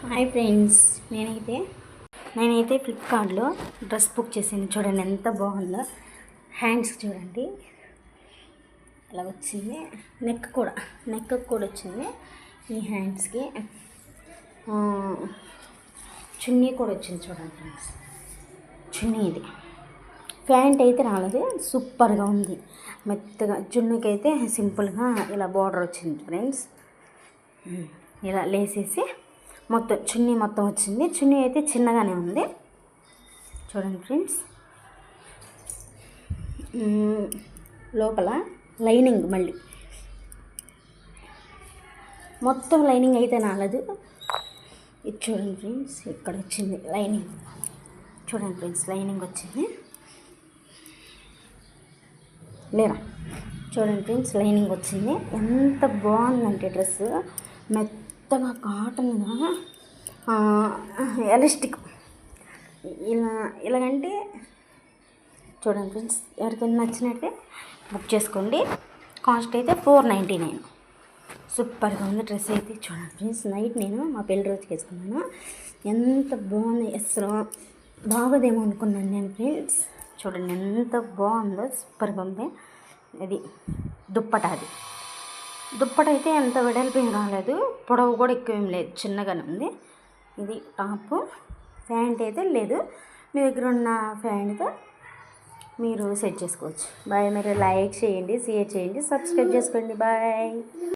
Hi friends, నేనైతే ఫ్లిప్కార్ట్లో dress book చేసాను. చూడండి ఎంత బాగుందో. హ్యాండ్స్ చూడండి ఇలా వచ్చింది. నెక్ కూడా వచ్చింది. ఈ హ్యాండ్స్కి చున్నీ కూడా వచ్చింది. చూడండి ఫ్రెండ్స్, చున్నీ ఇది. ప్యాంట్ అయితే రాలేదు, సూపర్గా ఉంది. మెత్తగా చున్నీకి అయితే సింపుల్గా ఇలా బార్డర్ వచ్చింది ఫ్రెండ్స్. ఇలా లేసేసి మొత్తం చున్నీ మొత్తం వచ్చింది. చున్నీ అయితే చిన్నగానే ఉంది. చూడండి ఫ్రెండ్స్, లోపల లైనింగ్ మళ్ళీ మొత్తం లైనింగ్ అయితే రాలేదు. ఇది చూడండి ఫ్రెండ్స్, ఇక్కడ వచ్చింది లైనింగ్. చూడండి ఫ్రెండ్స్, లైనింగ్ వచ్చింది. చూడండి ఫ్రెండ్స్, లైనింగ్ వచ్చింది. ఎంత బాగుందంటే డ్రెస్ మెత్తగా కాటన్గా ఎలాస్టిక్ ఇలాగంటే చూడండి ఫ్రెండ్స్, ఎవరికైనా నచ్చినట్టే బుక్ చేసుకోండి. కాస్ట్ అయితే $499. సూపర్గా ఉంది డ్రెస్ అయితే. చూడండి ఫ్రెండ్స్, నైట్ నేను మా పెళ్లి రోజుకి వేసుకున్నాను. ఎంత బాగుంది, అసలు బాగోదేమో అనుకున్నాను నేను ఫ్రెండ్స్. చూడండి ఎంత బాగుందో, సూపర్గా ఉంది. ఇది దుప్పట అయితే ఎంత వెడల్పు ఏం రాలేదు, పొడవు కూడా ఎక్కువ ఏం లేదు, చిన్నగానే ఉంది. ఇది టాప్. ప్యాంట్ అయితే లేదు. మీ దగ్గర ఉన్న ప్యాంట్తో మీరు సెట్ చేసుకోవచ్చు. బాయ్. మీరు లైక్ చేయండి, షేర్ చేయండి, సబ్స్క్రైబ్ చేసుకోండి. బాయ్.